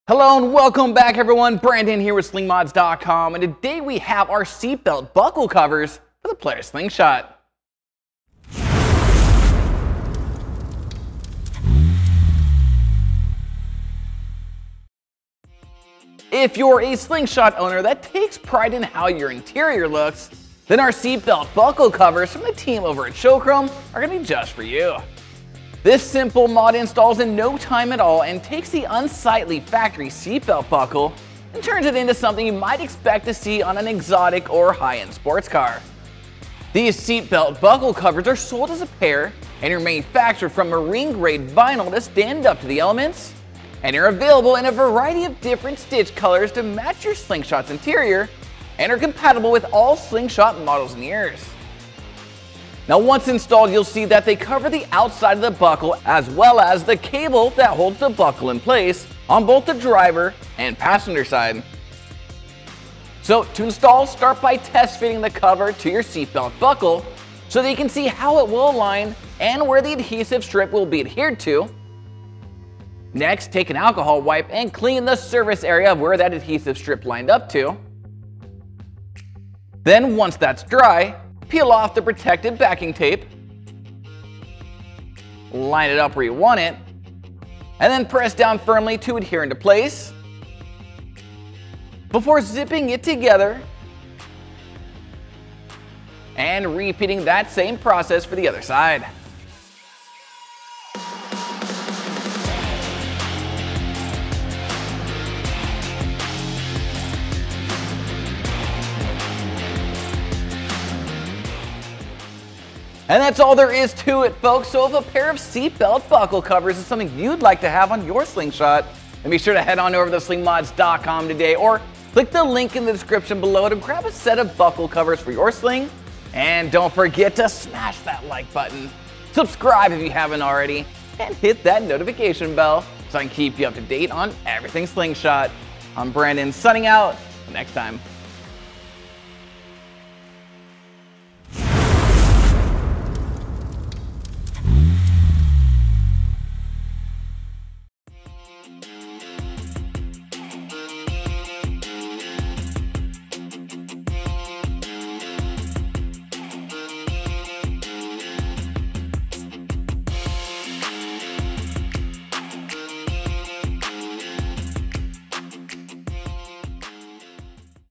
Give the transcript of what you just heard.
Hello and welcome back everyone, Brandon here with Slingmods.com, and today we have our seatbelt buckle covers for the Polaris Slingshot. If you're a Slingshot owner that takes pride in how your interior looks, then our seatbelt buckle covers from the team over at Showchrome are going to be just for you. This simple mod installs in no time at all and takes the unsightly factory seatbelt buckle and turns it into something you might expect to see on an exotic or high-end sports car. These seatbelt buckle covers are sold as a pair and are manufactured from marine-grade vinyl to stand up to the elements, and are available in a variety of different stitch colors to match your Slingshot's interior and are compatible with all Slingshot models and years. Now once installed, you'll see that they cover the outside of the buckle as well as the cable that holds the buckle in place on both the driver and passenger side. So to install, start by test fitting the cover to your seatbelt buckle so that you can see how it will align and where the adhesive strip will be adhered to. Next, take an alcohol wipe and clean the surface area of where that adhesive strip lined up to. Then once that's dry, peel off the protective backing tape, line it up where you want it, and then press down firmly to adhere into place before zipping it together and repeating that same process for the other side. And that's all there is to it, folks. So if a pair of seatbelt buckle covers is something you'd like to have on your Slingshot, then be sure to head on over to slingmods.com today or click the link in the description below to grab a set of buckle covers for your Sling. And don't forget to smash that like button, subscribe if you haven't already, and hit that notification bell so I can keep you up to date on everything Slingshot. I'm Brandon, signing out. Until next time.